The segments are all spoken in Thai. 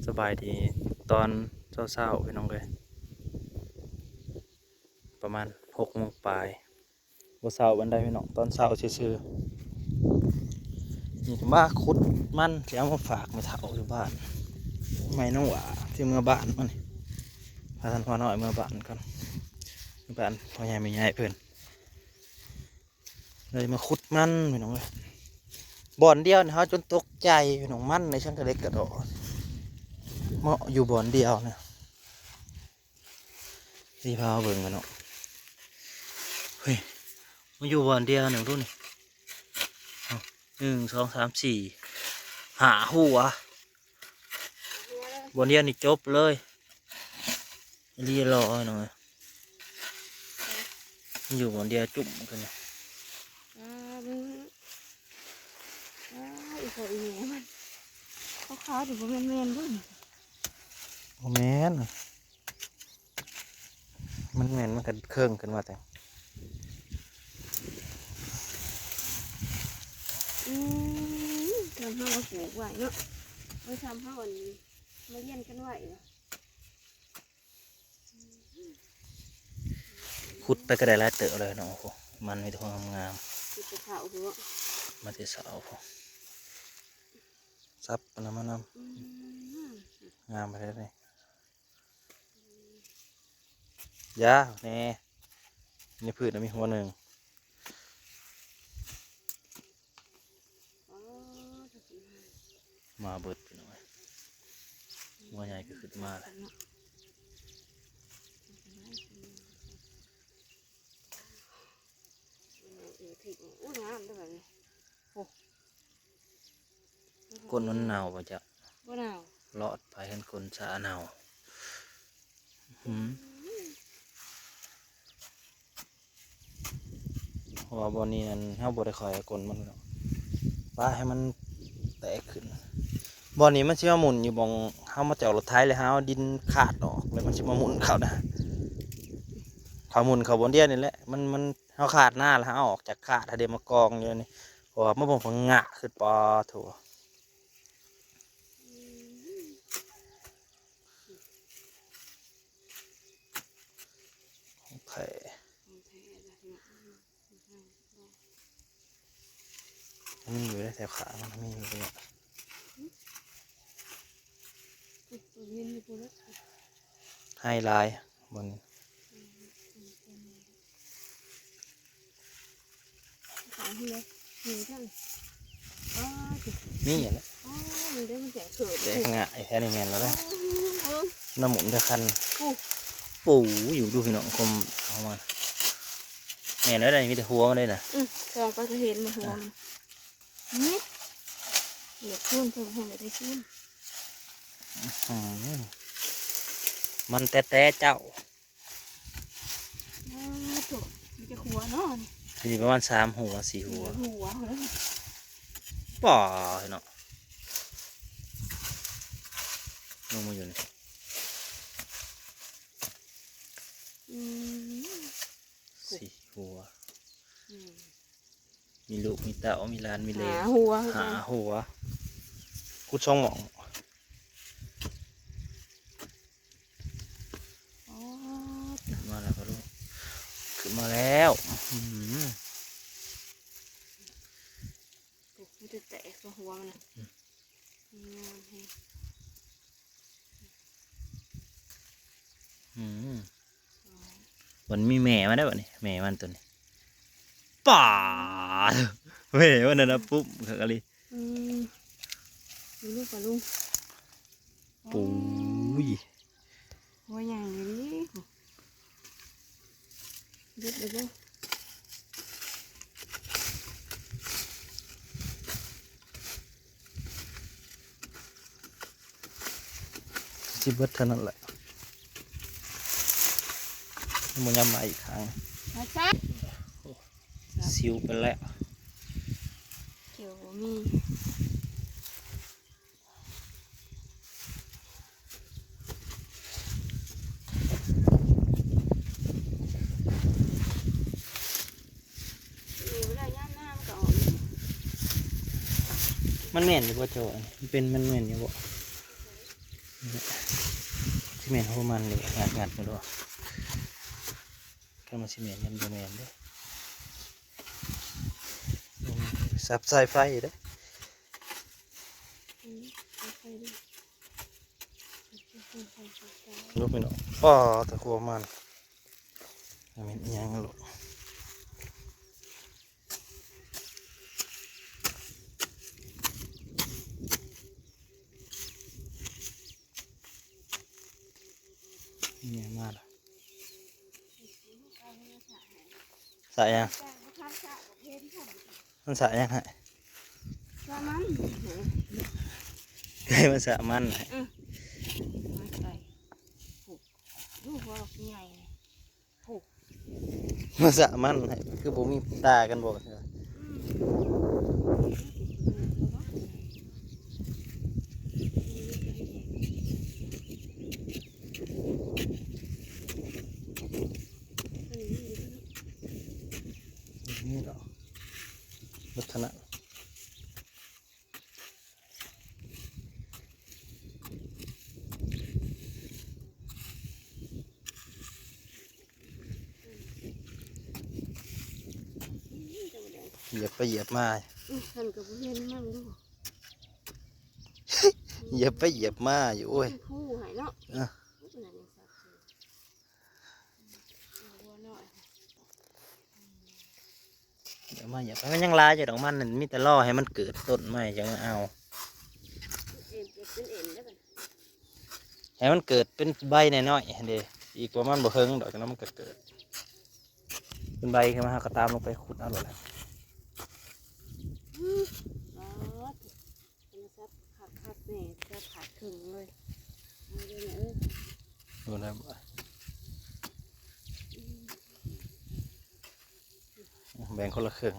สบายดีตอนเช้าๆพี่น้องเลยประมาณ6 โมงปลายบ่เช้าวันใดพี่น้องตอนเช้าซื่อๆนี่มาขุดมันที่เอามาฝากไม่เฒ่าอยู่บ้านไม่น้องหว่าที่เมื่อบ้านมันพาท่านพ่อน้อยเมื่อบ้านก่อนบ้านพ่อใหญ่ไม่ใหญ่เพิ่นเลยมาขุดมันพี่น้องเลยบ่อนเดียวนะฮะจนตกใจพี่น้องมันในช่างกระเล็กกระโดดเหมาะอยู่บ่อนเดียวนะสีพาเบิ่งกันเนาะเฮ้ยมาอยู่บ่อนเดียวหนึ่งรุ่น1 2 3 4หาหัวบ่อนเดียวนี่จบเลยเรียรอหน่อยมันอยู่บ่อนเดียวจุ่มกันเนี่ยอีกคนอีแม่มันเขาถือว่าแมนด้วยโอ้แม่นมันแม่นมันกันเครื่องกันมาแต่ทำให้เราปลูกไว้เนาะเราทำให้มันมาเลี้ยนกันไว้ขุดไปก็ได้หลายเต๋อเลยเนาะโอ้โหมันมีแต่ความงามติดกระเถาหัวมาที่เสาซับน้ำมันน้ำงามไปเลยยาแน่นี่พืชมีหัวหนึ่งมาเบิดไปหน่อยหัวใหญ่ก็ขึ้นมาเลยก้นมันเน่าป่ะจ๊ะเลาะไปเห็นก้นสาเน่าเพราะว่าบอนนี้นั่นเฮาบ่ได้คอยก้นมันหรอกว่าให้มันแตกขึ้นบอนนี้มันสิมาหมุนอยู่บองเฮามาเจาะรถไถเลยเฮาดินขาดออกแล้วมันสิมาหมุนเขานะเขาหมุนเขาบนเดียวนี่แหละมันเฮาขาดหน้าแล้วเฮาออกจากขาดถ้าเดี๋ยวมากองอยู่นี่เพราะว่ามันบ่พังงะขึ้นปอถั่วโอเคมันอยู่ในแถวขามันมีอยู่เนี่ยไฮไลท์บนนี่อย่างนี้แต่งะไอ้แค่นี้แมนแล้วได้น้ำหมุนจะคันปูอยู่ดูพี่น้องคมเอามาแม่นแล้วได้มีแต่หัวมาได้น่ะก็จะเห็นมาหัวนี่เหลือขึ้นเพิ่มให้เหลือได้ขึ้นมันแต่เจ้าถูกมันจะหัวเนาะมีประมาณ3 หัว 4 หัวป่อเนาะลงมาอยู่นี่4 หัวมีลูกมีเต่ามีลานมีเลนหาหัวกูช่องหมองมาแล้วก็ลูกขึ้นมาแล้วมันจะแตกหัวมันมันมีแม่มาได้ป่ะนี่แม่มันตัวนี้ป่าแม่มันนะปุ๊บกะลีดูลูกปลาลุงปุ้ยหัวใหญ่เลยดิเด็ดเลยจิบเบิดเท่านั้นแหละมันยำมาอีกครั้งซิวไปแล้วเกี่ยวมีมันเหม็นอยู่บ่โจมันเป็นมันเหม็นอยู่บ่ ซีเมนต์เขามันเลยงานกันด้วยก็มาซีเมนต์ยันโบแมนเด้ซับสายไฟเด้ ลูกไปหน่อยป้อตะกัวมันมันยังลูกนี่มากสายยังมันสายยังไงเคยมันสามันมันสามันคือผมมีตากันบอกนี่หรอลักษณะเหยียบไปเหยียบมาท่านกับเพื่อนมั่งดู เหยียบไปเหยียบมาอยู่โอ้ยผู้หายเนาะเหยียบมาเหยียบไปมันยังลายอยู่ดอกมันนั่นมีแต่ล่อให้มันเกิดต้นไม้จังเอาให้มันเกิดเป็นใบน้อยๆเด้อีกประมาณบ่เฮิงดอกจากนั้นมันเกิดเป็นใบขึ้นมาก็ตามลงไปขุดเอาหมดแล้วดูนะแบ่งคนละครึ่ง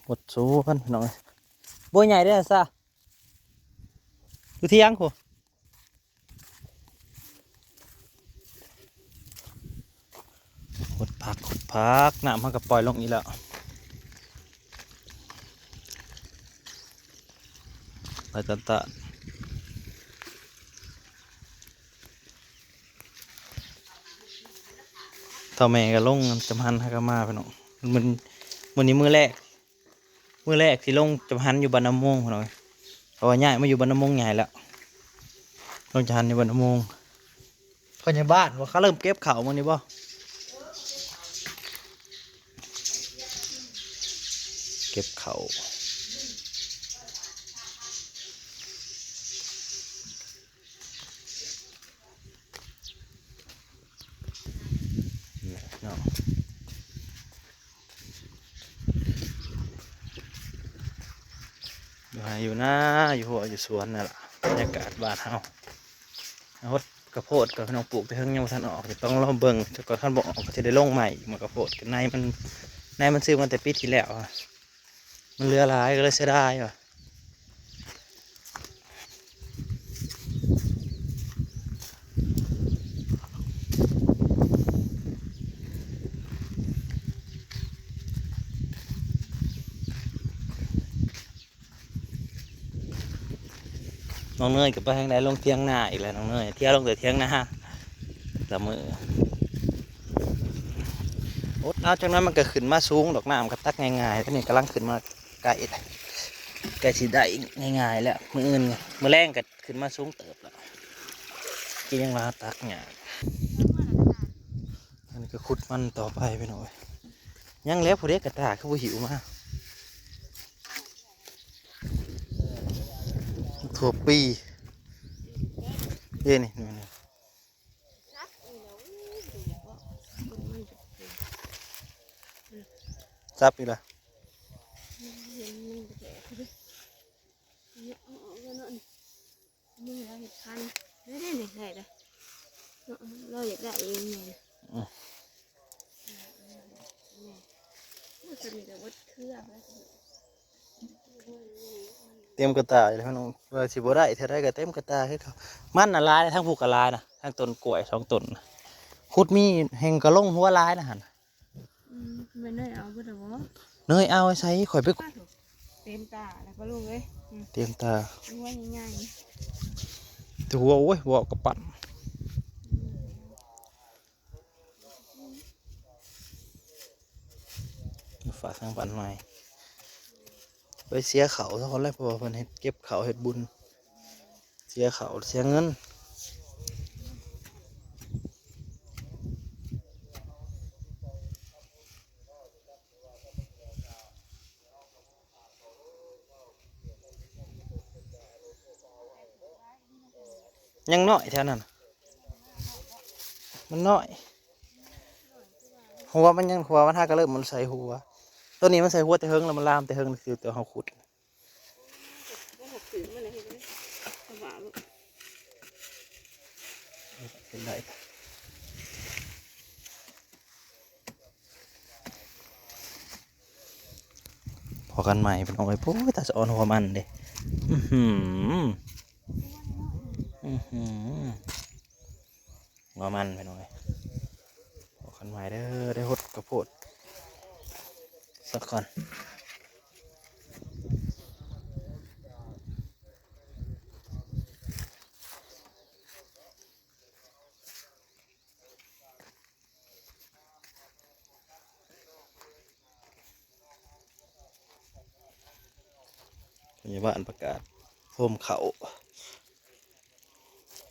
หมดสูกันพี่น้องบัวใหญ่ได้ซะอยู่ที่ยังกูหดพักน้ำมันก็ปล่อยลงอีกแล้วไปตัดเท่าแม่ก็ลงจำหันให้ก็มาพี่น้องมันนี้มือแรกที่ลงจำหันอยู่บ้านน้ำมงพี่น้องเพราะว่าใหญ่มาอยู่บ้านน้ำมงใหญ่แล้วลงจำหันอยู่บ้านน้ำมงคนในบ้านว่าเขาเริ่มเก็บเข่ามันนี่บ่เก็บเข่าเนาะอยู่หน้าอยู่หัวอยู่สวนนั่นแหละบรรยากาศบ้านเฮาฮดกระโพดกับน้องปลูกแต่เพิ่งยังไม่ทันออกจะต้องรอเบิ่งแต่ก่อนท่านบอกออกก็จะได้ลงใหม่มากระโพดในมันซื้อมาแต่ปีที่แล้วมันเหลือหลายก็เลยเสียดายว่ะน้องเนยกับไปทางไหนลงเที่ยงหน้าอีกแล้วน้องเนยเที่ยวลงแต่เที่ยงหน้าละมือโอ๊ตเอาจากนั้นมันก็ขึ้นมาสูงดอกน้ำก็ตักง่ายๆท่านี่กำลังขึ้นมาไกลสิได้ง่ายๆแล้วมืออื่นมือแรงก็ขึ้นมาสูงเติบแล้วกินยังลาตักเนี่ยอันนี้ก็ขุดมันต่อไปไปหน่อยยังแล้วผู้เด็กกระตาคือผู้หิวมากถั่วปีเย็นนี่ซับอีกแล้ว มือเราเห็ดพันไม่ได้เด็กได้เลยเราอยากได้เองไงมันจะมีแต่วัดเครื่องแล้ว เต็มกระตาอยู่แล้วน้องว่าสิบ่ได้เท่าไรก็เต็มกระตาคือเขามันน่ะลายทั้งผูกกะลายนะทั้งต้นกล้วย2ต้นน่ะขุดมีแห่งกระลงหัวลายนะหั่น ไม่ได้เอาไปแต่ว่า เนยเอาไว้ใส่ข่อยไป เต็มตาแล้วก็ลูกเลย เตรียมตา ดูว่าง่าย ตัวหัวโอ้ยหัวกระปั่นฝากทางปั่นใหม่ไปเสียเขาซะคนแรกเพราะว่าเพิ่นเฮ็ดเก็บเขาเฮ็ดบุญเสียเขาเสียเงินยังน้อยแถวนั้นน่ะมันน้อยหัวมันยังหัวมันหากระเริ่มมันใส่หัวตัวนี้มันใส่หัวแต่เฮิงแล้วมันลามแต่เฮิงคือตัวเฮาขุด ๆก็หกถึงมาเลยเห็นไหมสบาย เป็นไรพอกันใหม่เป็นเอาไว้ปุ๊บแต่จะอ่อนหัวมันเด้อื้อหืออื้อหือหัวมันเป็นเอาไว้พอกันใหม่เด้อได้หดกระโพดสักก่อนพยาบาลประกาศโฮมเขา